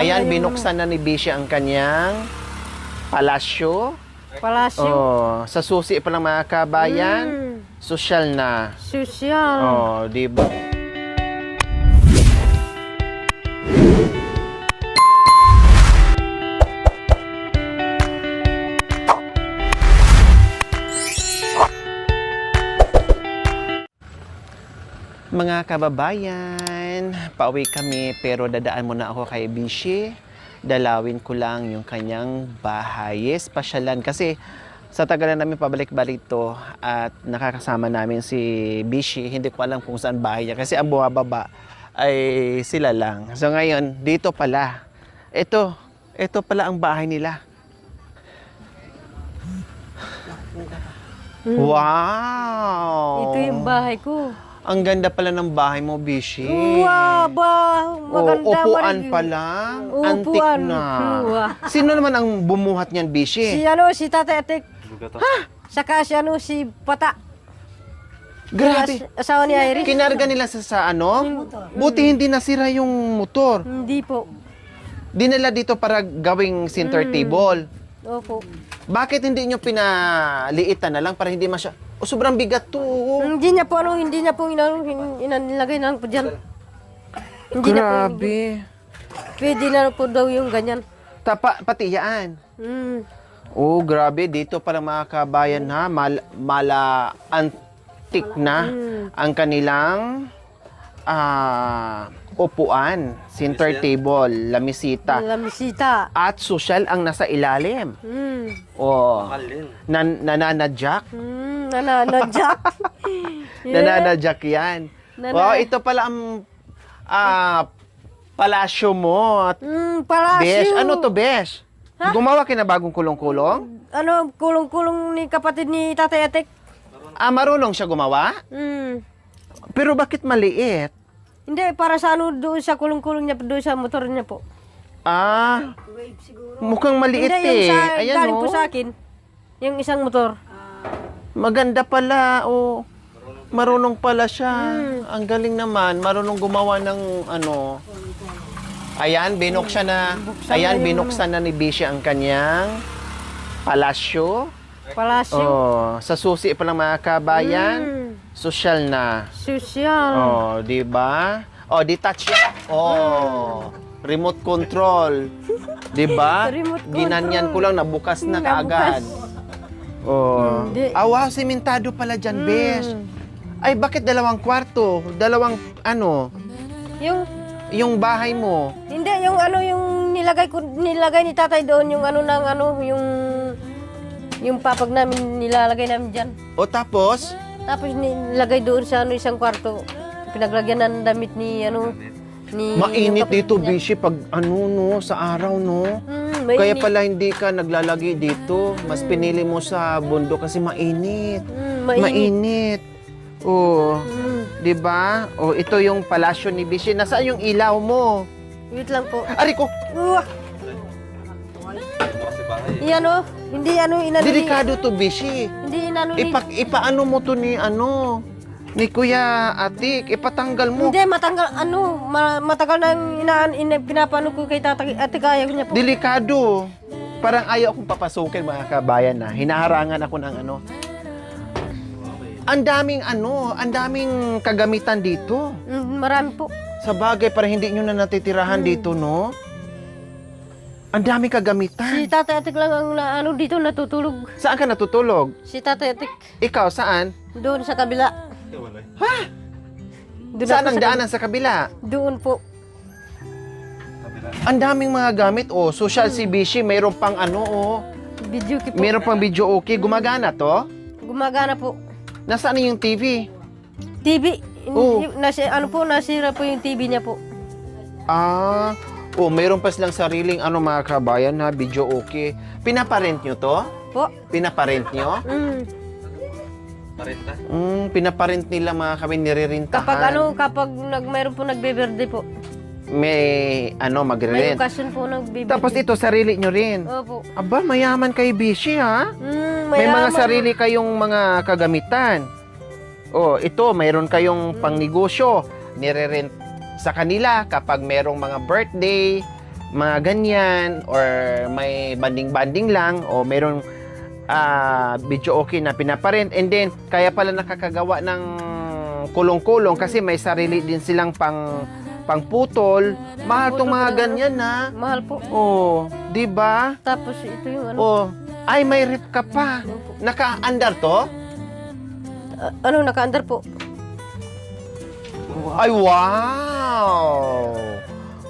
Ayan, binuksan na ni Bishi ang kanyang palasyo. Palasyo. Oh, sa susi pa lang mga kabayan, sosyal na. Sosyal. Oh, di ba? Mga kababayan, pauwi kami pero dadaan muna ako kay Bishi. Dalawin ko lang yung kanyang bahay. Yes, pasyalan kasi sa tagal na namin pabalik-balik to at nakakasama namin si Bishi. Hindi ko alam kung saan bahay niya kasi ang bumababa ay sila lang. So ngayon, dito pala. Ito pala ang bahay nila. Wow! Ito yung bahay ko. Ang ganda pala ng bahay mo, Bishi. Wow, maganda. Upuan pa lang. Antik Upuan. na. Wow. Sino naman ang bumuhat niyan, Bishi? Si Tatay Atik. Saka si Pata. Grabe. Asawa ni Iris. Kinarga nila sa ano? Buti hindi nasira yung motor. Hindi po. Dinala dito para gawing center table. Opo. Bakit hindi nyo pinaliitan na lang para hindi sobrang bigat to. Hindi niya po inilagay na lang po dyan. Hindi na po. Grabe. Pwede na po daw yung ganyan. Pati yan. Mm. Oh, grabe. Dito pala mga kabayan ha, mala antik na ang kanilang upuan, center table, lamisita. Lamisita. At social ang nasa ilalim. Oh, nananadyak. Nananadyak. Nananadyak yan. Wow, ito pala ang palasyo mo. Palasyo. Besh, ano to, Besh? Gumawa ka na bagong kulong-kulong? Ano, kulong-kulong ni kapatid ni Tatay Atik. Marunong siya gumawa? Pero bakit maliit? Hindi, para sa ano doon sa kulong-kulong niya, doon sa motor niya po. Mukhang maliit Hindi, yung sa, Ayan, galing po sa akin. Yung isang motor. Maganda pala, oh. Marunong pala siya. Ang galing naman, marunong gumawa ng ano. Ayan, binuksan na ni Bishi ang kanyang palasyo. Palasyo. Oh, sa susi pa lang mga kabayan, sosyal na. Sosyal. Oh, di ba? Oh, detach yan. Oh, remote control. Di ba? Remote control. Ginanyan ko lang, nabukas na kaagad. Oh. Hindi. Wow, sementado pala dyan, Besh. Ay, bakit dalawang kwarto? Dalawang, ano? Yung bahay mo. Hindi, yung ano, yung nilagay ni tatay doon, yung ano ng ano, yung papag namin, nilalagay namin dyan. O tapos? Tapos nilagay doon sa ano, isang kwarto. Pinaglagyan ng damit ni ano, ni... Mainit yung kapatid dito, niya. Bishi, pag ano, no, sa araw, no? Mainit. Kaya pala hindi ka naglalagay dito. Mas pinili mo sa bundok kasi mainit. Mainit. Oh, 'di ba? Oh, ito yung palasyo ni Bishi. Nasaan yung ilaw mo? Wait lang po. Ari ko. Yan o. Hindi ano, inano. Delikado to, Bishi. Hindi inano. Ipaano mo to ni ano? Ni Kuya Atik, ipatanggal mo. Hindi, matanggal, ano, matagal na pinapano ko kay tatay at kaya niya po. Delikado. Parang ayaw akong papasukin mga kabayan na. Hinaharangan ako ng ano. Ang daming kagamitan dito. Marami po. Sa bagay, para hindi nyo na natitirahan dito, no? Ang daming kagamitan. Si Tatay Atik lang ang ano dito natutulog. Saan ka natutulog? Si Tatay Atik. Ikaw, saan? Doon sa kabila. Ha? Doon Saan ako ang daanan sa kabila? Doon po. Ang daming mga gamit, oh. Social si Bishi, mayroon pang ano, oh. Video po. Mayroon pang video okay. Gumagana to? Gumagana po. Nasaan yung TV? TV. Oh. Nasira po yung TV niya po. Mayroon pa silang sariling mga kabayan na video okay. Pinaparent nyo to? Po. Pinaparent nyo? Pinaparent nila mga kami, niririntahan. Kapag mayroon po nagbe-birthday po. May May magre-rent. okasyon po nagbe-birthday. Tapos ito, sarili nyo rin. Opo. Aba, mayaman kay Bishi, ha? May mga sarili kayong mga kagamitan. Oh, ito, mayroon kayong pangnegosyo. Nire-rent sa kanila kapag merong mga birthday, mga ganyan, or may banding-banding lang, o merong video okay na pinaparent, and then kaya pala nakakagawa ng kulong-kulong kasi may sarili din silang pangputol. Mahal tong mga ganyan na. Mahal po. Oh, 'di ba? Tapos ito yung ano. Oh, ay may rip ka pa. Naka-andar to? Naka-under po. Ay, wow!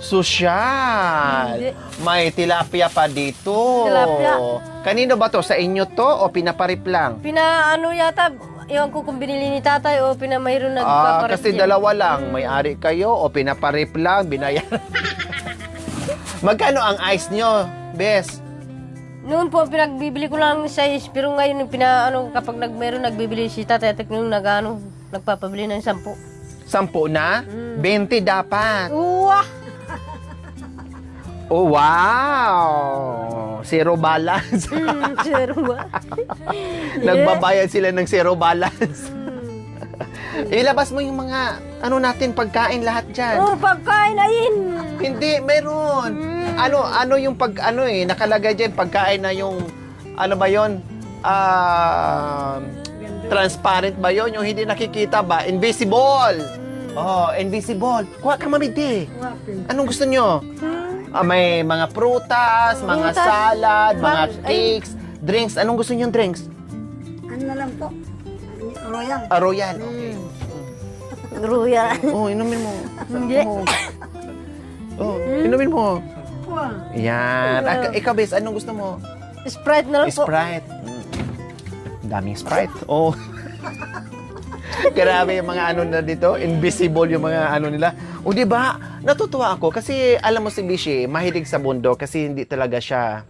Sosyal! Hindi. May tilapia pa dito. Tilapia. Kanino ba to? Sa inyo to o pinaparip lang? Yata, yung kung binili ni tatay o mayroon nagpapalit. Kasi dalawa lang. May-ari kayo o pinaparip lang, binayaran. Magkano ang ice nyo, Bes? Noon po, pinagbibili ko lang sa is, pero ngayon, kapag mayroon nagbibili si tatay, at yung nagpapabili ng 10. 10 na? 20 dapat. Uwah! Oh, wow! Zero balance. Zero ba? Nagbabayad sila ng zero balance. Ilabas mo yung mga natin pagkain lahat dyan. Oh, pagkain ayun! Hindi, meron. Ano yung nakalagay dyan pagkain na yung ba yon? Transparent ba yon? Yung hindi nakikita ba? Invisible. Oh, invisible. Kuha ka, mamidi. Anong gusto nyo? May mga prutas, mga salad, mga cakes, drinks. Anong gusto nyo drinks? Ano na lang po? Royal. Royal. Okay. Ruya. Oh, inumin mo. Hindi. Oh, inumin mo. Wow. Yan. Ikaw, Bes, anong gusto mo? Sprite na lang po. Sprite. Daming Sprite. Oh. Grabe yung mga na dito. Invisible yung mga nila. O, di ba? Natutuwa ako kasi alam mo si Bishi, mahilig sa bundok kasi hindi talaga siya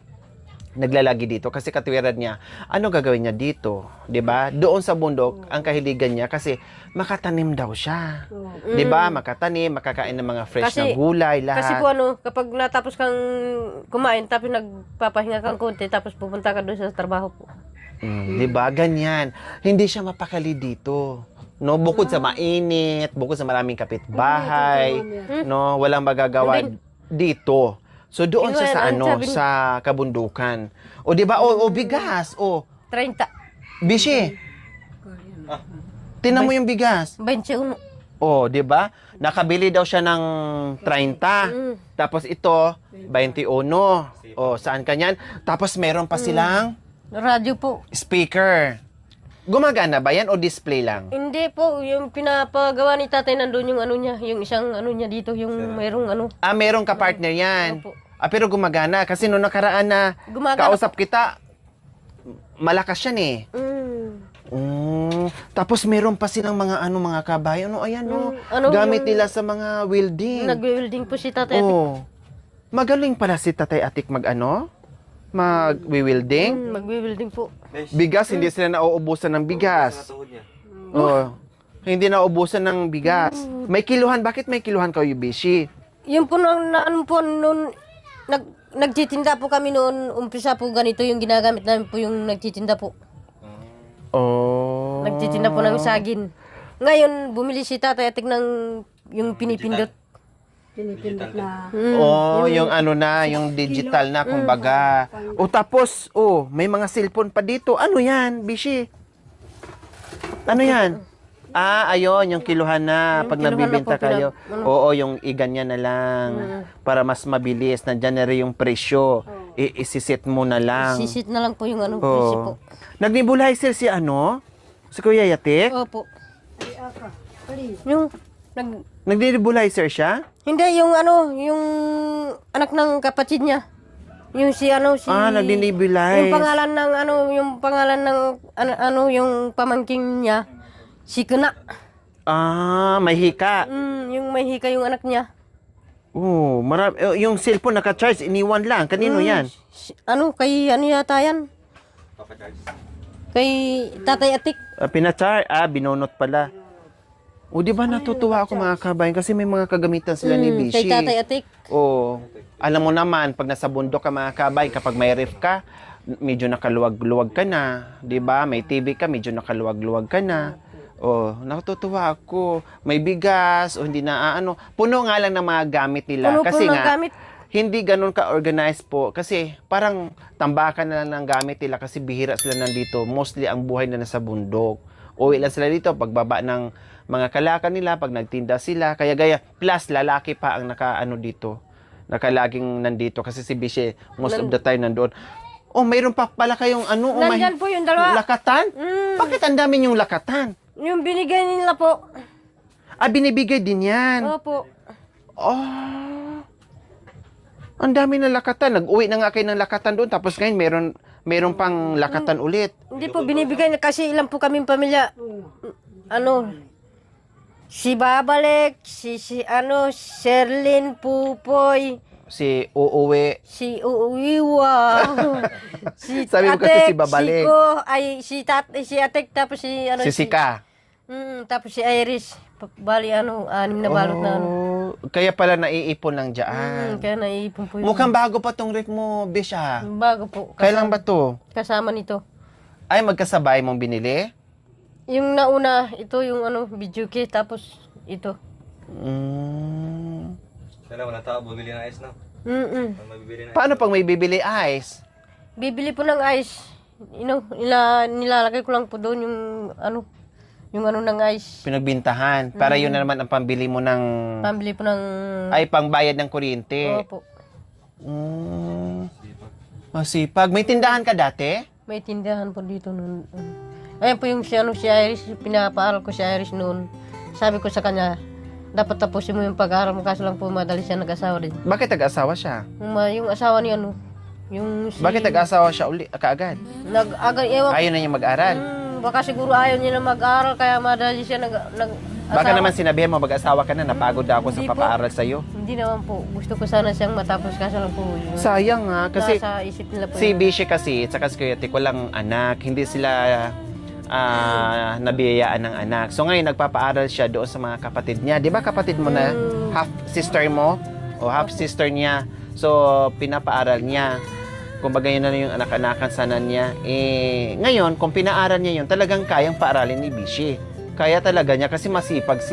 naglalagi dito kasi katwiran niya. Ano gagawin niya dito? 'Di ba? Doon sa bundok, ang kahiligan niya kasi makatanim daw siya. 'Di ba? Makatanim, makakain ng mga fresh na gulay, lahat. Kasi po kapag natapos kang kumain, tapos nagpapahinga kang konti, tapos pupunta ka doon sa trabaho po. 'Di ba? Ganyan. Hindi siya mapakali dito. No, bukod sa mainit, bukod sa maraming kapitbahay, no, walang magagawa dito. So doon siya sa sa kabundukan. O di ba? O bigas. O 30. Bishi. Tinan mo yung bigas. 21. O, di ba? Nakabili daw siya ng 30. Tapos ito 21. O, saan kanyan? Tapos meron pa silang Radyo po. speaker. Gumagana ba yan o display lang? Hindi po, yung pinapagawa ni tatay nandun yung niya, yung isang niya dito, yung mayroong Meron ka partner yan. Opo. Pero gumagana. Kasi noong nakaraan na Gumagana kausap kita, malakas yan eh. Tapos meron pa silang mga mga kabayo. Ayan, gamit nila sa mga welding. Nag-welding po si tatay. Magaling pala si Tatay Atik mag-welding. Mag-welding po. Bigas, hindi sila nauubusan ng bigas. Hindi nauubusan ng bigas. May kiluhan. Bakit may kiluhan kayo, Bishi? Yun po noon, nagtitinda po kami noon, umpisa po ganito yung ginagamit namin po yung nagtitinda po. Oh. Nagtitinda po ng sagin. Ngayon, bumili si tatay atik ng yung pinipindot. Pinipindot na. Yung yung digital na, kumbaga. Tapos, may mga cellphone pa dito. Ano yan, Bishi? Ano yan? Ayun, yung kiluhan na. Pag kiluhan nabibenta na po, kayo. Yung iganyan na lang. Para mas mabilis. Nandyan na rin yung presyo. Isisit mo na lang. Sisit na lang po yung presyo po. Nagnebulizer si Si Kuya Yatik? Opo. Ay, aka. Ali. Yung, Nagnebulizer siya? hindi, yung yung anak ng kapatid niya. Yung si nagnebulize. Yung pangalan ng yung pamangking niya, si Kuna. May hika. Yung may hika yung anak niya. Yung cellphone naka-charge, iniwan lang. Kanino yan? Kay yata yan? Kay Tatay Atik. Pinachar, binonot pala. Di ba natutuwa ako mga kabayan kasi may mga kagamitan sila ni Bishi. Kay Tatay Atik. Alam mo naman, pag nasa bundok ka mga kabayan, kapag may ref ka, medyo nakaluwag-luwag ka na. Di ba? May TV ka, medyo nakaluwag-luwag ka na. Natutuwa ako. May bigas, hindi na puno nga lang ng mga gamit nila. Puno kasi ng nga, gamit. hindi ganun ka-organized po kasi parang tambakan na lang ng gamit nila kasi bihira sila nandito. Mostly ang buhay na nasa bundok. Uwi lang sila dito pagbaba ng mga kalakan nila, pag nagtinda sila. Kaya gaya, plus lalaki pa ang nakaano dito. Nakalaging nandito kasi si Bishe most of the time nandoon. Oh, mayroon pa pala kayong ano, Nandyan po yung dalawa. lakatan? Bakit ang dami yung lakatan? Yung binigay nila po. Ah, binibigay din yan. Opo. Oh. Ang dami na lakatan. Nag-uwi na nga kayo ng lakatan doon. Tapos ngayon, meron pang lakatan ulit. Hindi po binibigay na kasi ilan po kaming pamilya. Ano? Si Babalik, si Sherlyn, Pupoy, Si uuwi. si Uwiwa, si Sabi mo kasi Atek, si Babalik. si Ko, ay si Atek, tapos si Si Sika. tapos si Iris. Bali anim na balot na ano. Kaya pala naiipon lang dyan. Kaya naiipon po yun. Mukhang bago pa tong ref mo, Bisha. Bago po. Kailan ba to? Kasama nito. Ay, magkasabay mong binili? Yung nauna, ito yung video key, tapos ito. Sana wala tao bumili ng ice na. Ano mabibili na? Paano pag may bibili ice? Bibili po ng ice. Nilalagay ko lang po doon yung ng ice. Pinagbintahan. Para yun na naman ang pambili mo ng... Pambili po ng... Ay, pangbayad ng kuryente. Opo. Masipag. May tindahan ka dati? May tindahan po dito noon. Ayan po yung si Iris, pinapaaral ko si Iris noon. Sabi ko sa kanya, dapat tapusin mo yung pag-aaral mo kaso lang po madali siya nag-asawa din. Bakit nag-asawa siya? Yung asawa niya yung si... Bakit nag-asawa siya kaagad? Ewan, Ayaw na niya mag-aral? baka siguro ayaw niya na mag-aaral kaya madali siya Baka naman sinabihan mo mag-asawa ka na, napagod na ako sa Hindi po. papaaral sa'yo. Hindi naman po. Gusto ko sana siyang matapos kaso lang po. Sayang nga, kasi nasa isip nila po. si Bishi kasi, at saka si Kuya Tik, walang anak. Hindi sila nabiyayaan ng anak. So ngayon, nagpapaaral siya doon sa mga kapatid niya. Di ba kapatid mo na? Half-sister mo? O half-sister niya. So, pinapaaral niya. Kumbaga yun na yung anak-anakan sana niya. Ngayon, kung pinaaral niya yun, talagang kayang paaralin ni Bishi. Kaya talaga niya kasi masipag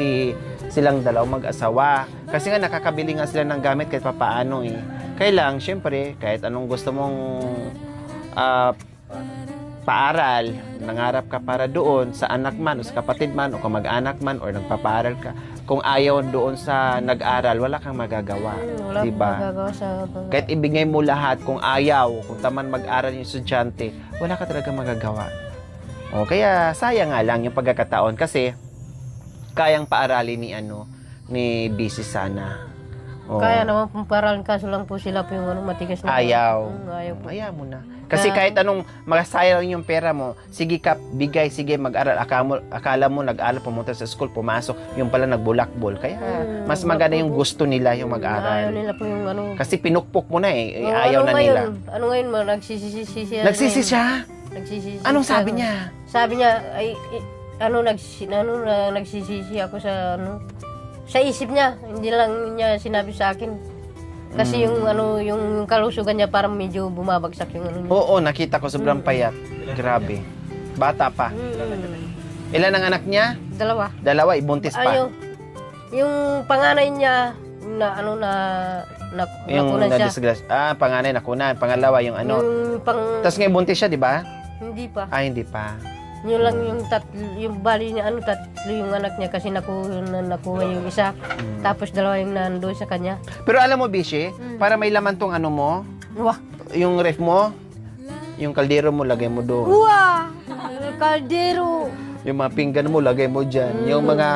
silang dalawang mag-asawa. Kasi nga nakakabili nga sila ng gamit kahit papaano eh. Kaya lang, syempre, kahit anong gusto mong paaral, nangarap ka para doon sa anak man o sa kapatid man o kamag-anak man or nagpapaaral ka. Kung ayaw doon sa nag-aral, wala kang magagawa. Wala Diba? pong magagawa sa... Kahit ibigay mo lahat, kung ayaw, kung taman mag-aral yung estudyante, wala ka talaga magagawa. O, kaya sayang nga lang yung pagkakataon kasi kayang paaralin ni Busy sana. O, Kaya naman pong parang kaso lang po sila po yung matigas na. ayaw. Ayaw po. Ayaw mo na. Kasi kahit anong masayang yung pera mo, sige ka, bigay, sige mag-aral. Akala mo nag-aral, pumunta sa school, pumasok, yung pala nagbulakbol. Kaya mas maganda yung gusto nila yung Ayaw mag-aral. nila po yung Kasi pinukpok mo na eh. Oh, Ayaw na ngayon? nila. Ano ngayon mo? Nagsisisi siya. Nagsisi siya? Nagsisisi. Anong sabi niya? Sabi niya, nagsisisi ako sa sa isip niya. Hindi lang niya sinabi sa akin. Kasi yung kalusugan niya parang medyo bumabagsak yung niya. Oo, nakita ko sobrang payat. Grabe. Bata pa. Ilan ang anak niya? Dalawa. Dalawa, ibuntis pa. Yung panganay niya Yung nakunan siya. na-disgrasya. Panganay nakunan. Pangalawa yung Yung Tapos ngayon buntis siya, di ba? hindi pa. Hindi pa. Yun lang yung yung bali niya, tatlo yung anak niya kasi nakuha yung isa. Tapos dalawa yung nandoon sa kanya. Pero alam mo, Bishi, para may laman tong mo, Wah! yung ref mo, yung kaldero mo, lagay mo doon. Wah! Kaldero! Yung mga pinggan mo, lagay mo dyan. Yung mga,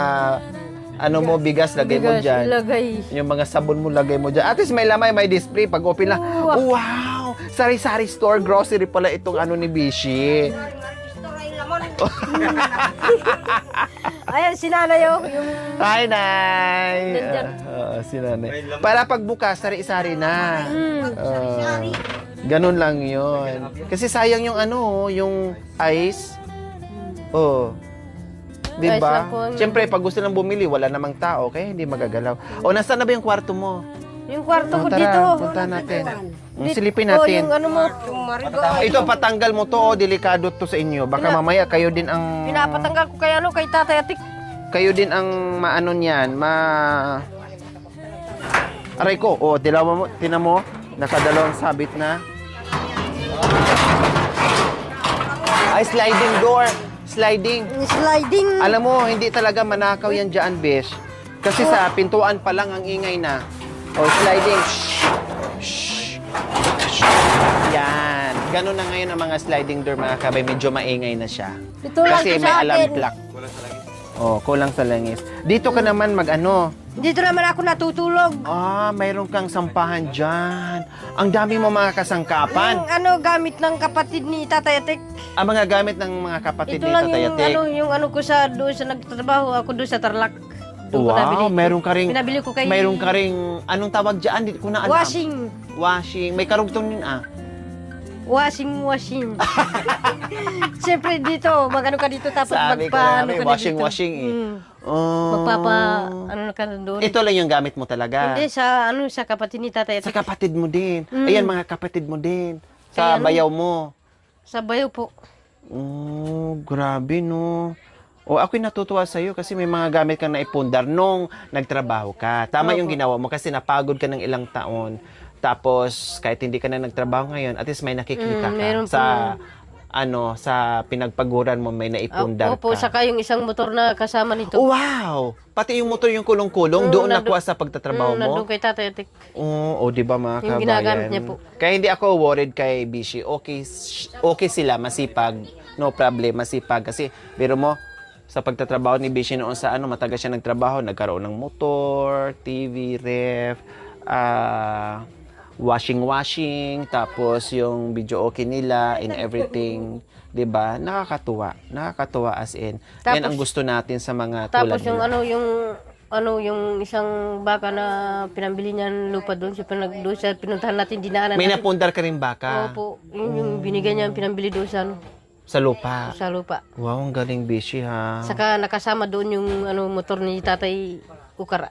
bigas, lagay mo dyan. Ilagay. Yung mga sabon mo, lagay mo dyan. At least may lamay, may display. Pag open lang, wow! Sari-sari store, grocery pala itong ni Bishi. Ayan, si nanay yung... Hi, Nay! Nandyan. Si Nanay. Para pagbukas, sari-sari na. Ganun lang yun. Kasi sayang yung yung ice. Oh. Di Ice lang ba? po ang- Siyempre, pag gusto nang bumili, wala namang tao, kaya hindi magagalaw. O, nasaan na ba yung kwarto mo? Yung kwarto ko Tara, dito. punta natin. Dito, Silipin natin. yung mo. Ito, patanggal mo to. Delikado to sa inyo. Baka mamaya kayo din ang... Pinapatanggal ko kay Tatay Atik. Kayo din ang maano niyan, Aray ko, tinan mo, nakadalawang sabit na. Ay, sliding door. Sliding. Sliding. Alam mo, hindi talaga manakaw yan dyan, besh. Kasi sa pintuan pa lang ang ingay na. Oh, sliding. Shh. Shh. Yan. Ganun na ngayon ang mga sliding door, mga kabay. Medyo maingay na siya. Ito lang Kasi to may sa alarm akin. clock. Kulang sa langis. Oh, kulang sa langis. Dito ka naman mag-ano. Dito naman ako natutulog. Mayroon kang sampahan dyan. Ang dami mo mga kasangkapan. Yung gamit ng kapatid ni Tatay Atik. Ang mga gamit ng mga kapatid Ito ni lang Tatay Atik. yung ko sa doon sa nagtatrabaho, ako doon sa Tarlac. Doon ko nabili. Wow, meron ka ring, Pinabili ko kay meron ka ring, anong tawag dyan? Hindi ko na alam. washing. Washing. May karugtong yun Washing. Siyempre dito, magano ka dito tapos Sabi ko magpaano na, ka na washing dito. eh. Oh. Magpapa, ano na ka na doon. Ito lang yung gamit mo talaga. Hindi, sa kapatid ni Tatay Sa Atik. kapatid mo din. Ayan, mga kapatid mo din. Sa Kaya ano? bayaw mo. Sa bayo po. Oh, grabe no. Ako'y natutuwa sa'yo kasi may mga gamit kang naipundar nung nagtrabaho ka. Tama yung ginawa mo kasi napagod ka ng ilang taon. Tapos, kahit hindi ka na nagtrabaho ngayon, at least may nakikita ka meron sa sa pinagpaguran mo may naipundar Opo, ka. saka yung isang motor na kasama nito. Wow! Pati yung motor yung kulong-kulong, doon nakuha sa pagtatrabaho mo? Nandun kay Tatay Atik. Di ba mga Yung kabayan? ginagamit niya po. Kaya hindi ako worried kay Bishi. Okay sila, masipag. No problem, masipag. Kasi, biro mo, sa pagtatrabaho ni Bishi noon sa matagal siya nagtrabaho, nagkaroon ng motor, TV, ref, washing, tapos yung video okay nila and everything, 'di ba? Nakakatuwa as in. Tapos, yan ang gusto natin sa mga Tapos tulad yung nila. yung isang baka na pinambili niya ng lupa doon sa pinuntahan natin, dinaanan May natin. napundar ka rin baka Opo, yung binigay niya, pinambili doon sa lupa. sa lupa. Wow, ang galing Bishi ha. Saka nakasama doon yung motor ni Tatay Ukara.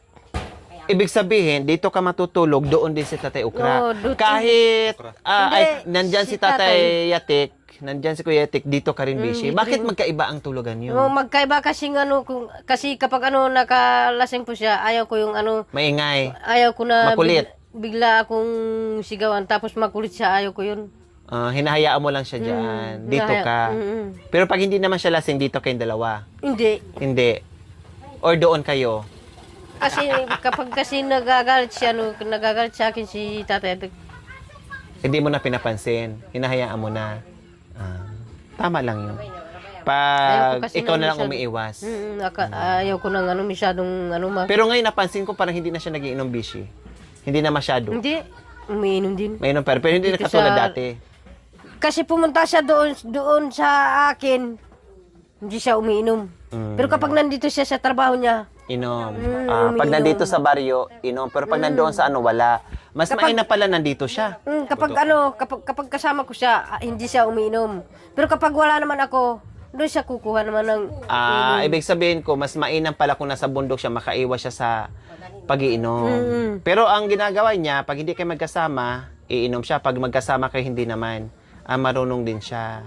Ibig sabihin, dito ka matutulog, doon din si Tatay Ukra. Oo, doon- Kahit, Hindi, nandyan si si Tatay Yatik, nandyan si Kuya Yatik, dito ka rin, Bishi. Bakit magkaiba ang tulugan niyo? Magkaiba kasi kasi kapag nakalasing po siya, ayaw ko yung Maingay. ayaw ko na Makulit. bigla akong sigawan tapos makulit siya, ayaw ko yun. Hinahayaan mo lang siya dyan. Dito ka. Pero pag hindi naman siya lasing, dito kayong dalawa. Hindi. Hindi. Or doon kayo. Kasi kapag nagagalit sa akin si Tatay Atik. Hindi mo na pinapansin. Hinahayaan mo na. Tama lang yun. Ayaw ko Pag kasi ikaw na lang masyado- umiiwas. Ayaw ko ng masyadong Pero ngayon napansin ko parang hindi na siya nagiinom, Bishi. Hindi na masyado. Hindi, umiinom din. May inom pero hindi na Dito katulad sa- dati. Kasi pumunta siya doon sa akin, hindi siya umiinom. Pero kapag nandito siya sa trabaho niya, Inom. umiinom. Pag nandito sa baryo, inom. Pero pag nandoon sa wala. Mas mainam pala nandito siya. kapag kasama ko siya, hindi siya umiinom. Pero kapag wala naman ako, doon siya kukuha naman ng Ibig sabihin ko, mas mainam pala kung nasa bundok siya, makaiwas siya sa pag-iinom. Pero ang ginagawa niya, pag hindi kayo magkasama, iinom siya. Pag magkasama kayo, hindi naman. Marunong din siya.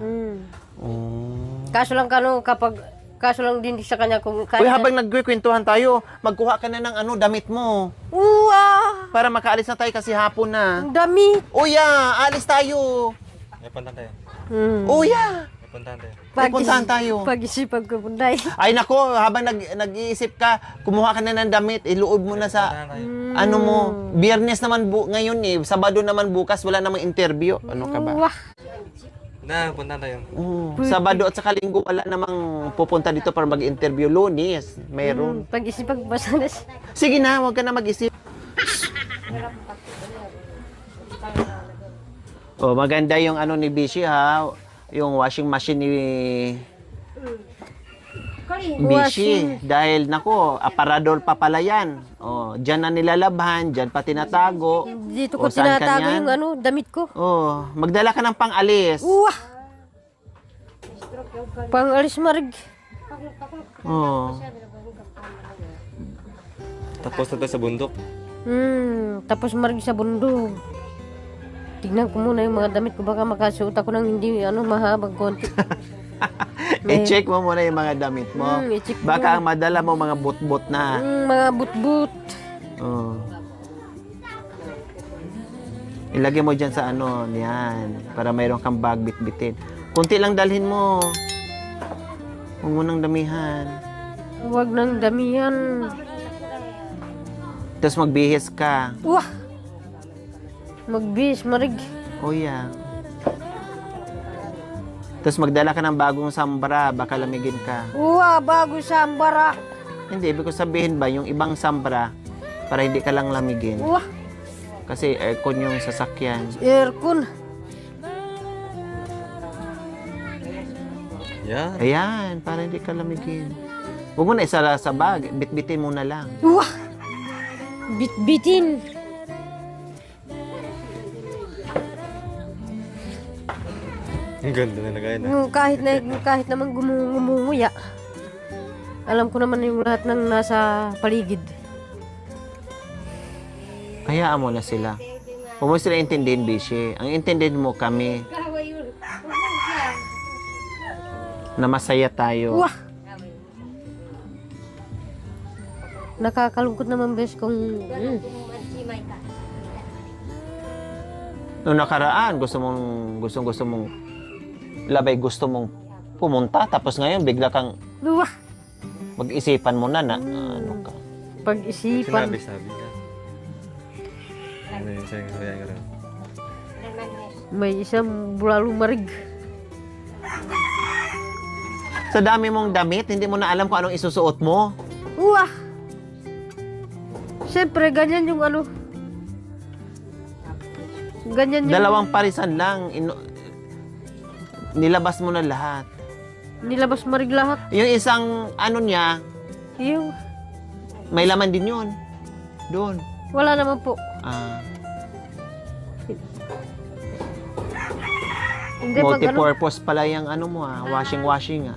Kaso lang din sa kanya kung Uy, habang nagkikwentuhan tayo, magkuha ka na ng damit mo. Para makaalis na tayo kasi hapon na. Ang dami. Uya, alis tayo. May puntahan tayo. Uya, May puntahan tayo. may puntahan tayo. Pag-isipan ko punday. Ay nako, habang nag-iisip ka, kumuha ka na ng damit, iluob mo na sa Puntahan tayo. ano mo. Biyernes naman ngayon Sabado naman bukas, wala namang interview. Ano ka ba? Wah. Puntahan tayo. Sabado at saka Linggo wala namang pupunta dito para mag-interview. Lunes, meron. Pag-isipan ko basta na siya. Sige na, huwag ka na mag-isip. Maganda yung ni Bishi ha. Yung washing machine ni Bishi. Dahil nako, aparador pa pala yan. Dyan na nilalabhan, dyan pa tinatago. Dito ko saan ka tinatago niyan? yung damit ko. Magdala ka ng pang-alis. Wah! Pang-alis marig. Tapos na tayo sa bundok. Tapos marig sa bundo. Tignan ko muna yung mga damit ko, baka makasuot ako ng hindi mahabang konti. I-check mo muna yung mga damit mo. I-check Baka mo. ang madala mo mga bot-bot na. Mga but-but. Ilagay mo dyan sa ano, yan. Para mayroon kang bag bitbitin. Kunti lang dalhin mo. Huwag mo nang damihan. Huwag nang damihan. Tapos magbihis ka. Wah! Magbis, marig. O yan. Tapos magdala ka ng bagong sambara. Baka lamigin ka. Wah, bago sambara. Hindi, ibig ko sabihin ba, yung ibang sambara, para hindi ka lang lamigin. Wah, Kasi aircon yung sasakyan. aircon. Yan. Ayan, para hindi ka lamigin. Huwag mo na isara sa bag. Bitbitin mo na lang. Wah! Bitbitin. Ang ganda na nagaya na. Kahit naman gumunguya. Alam ko naman yung lahat ng nasa paligid. Hayaan mo na sila. Huwag mo sila intindihin, Bishi. Ang intindihin mo kami. Na masaya tayo. Wah! Nakakalungkot naman bes kung Noong nakaraan, gusto mong labay, gusto mong pumunta. Tapos ngayon, bigla kang wah! mag-isipan mo na ano ka. Pag-isipan. Sabi ka. Ano yung sayang kaya nga lang. May isang bulalo marig. Sa dami mong damit, hindi mo na alam kung anong isusuot mo. Wah! Siyempre, ganyan yung ano. Ganyan yung Dalawang parisan lang. Nilabas mo na lahat. nilabas marig lahat. Yung isang ano niya, Yung may laman din yun. Doon. wala naman po. Ah, Hindi pag ano, multi-purpose pala yung ano mo washing ah.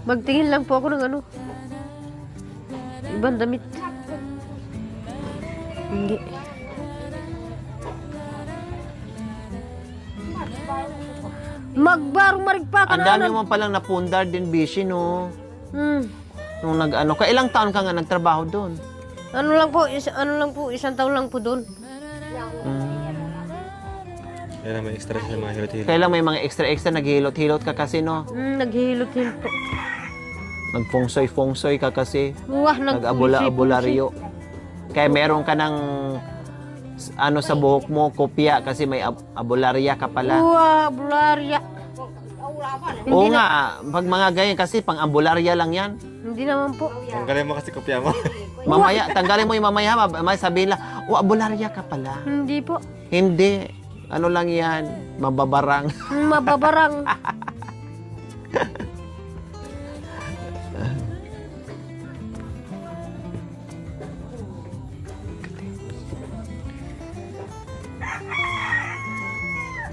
magtingin lang po ako ng ano. Ibang damit. Hindi. Magbarong marig pa ka Ang dami mo palang napundar din, Bishi, no? Nung nag-ano ka, ilang taon ka nga nagtrabaho doon? Ano lang po, isang taon lang po doon. Kaya may extra sa mga hilot-hilot. Kailang may mga extra-extra, naghihilot-hilot ka kasi, no? Naghihilot-hilot po. Nagfungsoy-fungsoy ka kasi. Wah, Nag-abula-abularyo. Kaya meron ka ng ano sa buhok mo, kopya, kasi may abularya ka pala. Wah, bularya. Oo nga, pag mga ganyan kasi, pang abularya lang yan. Hindi naman po. Tanggalin mo kasi kopya mo. Mamaya, tanggalin mo yung mamaya, may sabihin lang, abularya ka pala. Hindi po. Hindi. Ano lang yan, mababarang. Mababarang.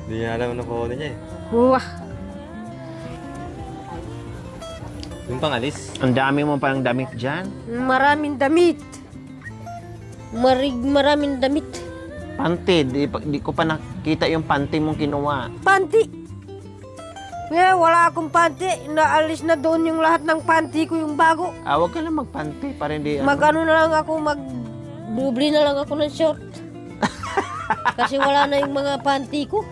Hindi niya alam ano kukunin niya eh. Wah. Yung pangalis. Ang dami mo palang damit dyan. Maraming damit. Maraming damit. Panty, di ko pa nakita yung panty mong kinuha. Panty. Wala akong panty. Naalis na doon yung lahat ng panty ko, yung bago. Huwag ka lang magpanty para hindi Mag-ano na lang ako, dubli na lang ako ng short. Kasi wala na yung mga panty ko.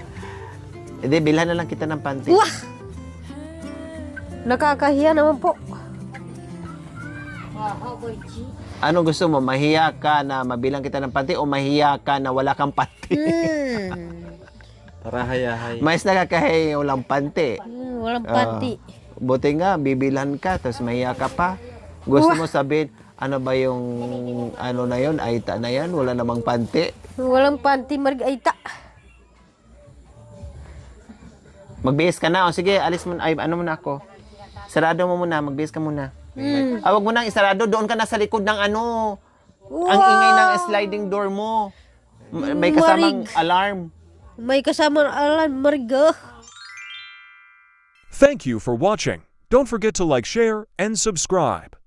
Hindi, bilhan na lang kita ng panty. Wah! Nakakahiya naman po. Ano gusto mo? Mahiya ka na mabilang kita ng panty o mahiya ka na wala kang panty? Para hayahay. Mais nakakahiya yung walang panty. Walang panty. Buti nga, bibilhan ka, tapos mahiya ka pa. Gusto mo sabihin, ano ba yung ano na yun, aita na yan, wala namang panty. Walang panty, margaita. Magbihis ka na. O sige, alis mo, ay, ano muna ako. Sarado mo muna, magbihis ka muna. Wag mo nang isarado, doon ka na sa likod ng ano. Ang ingay ng sliding door mo. May kasamang alarm. May kasamang alarm, mariga. Thank you for watching. Don't forget to like, share, and subscribe.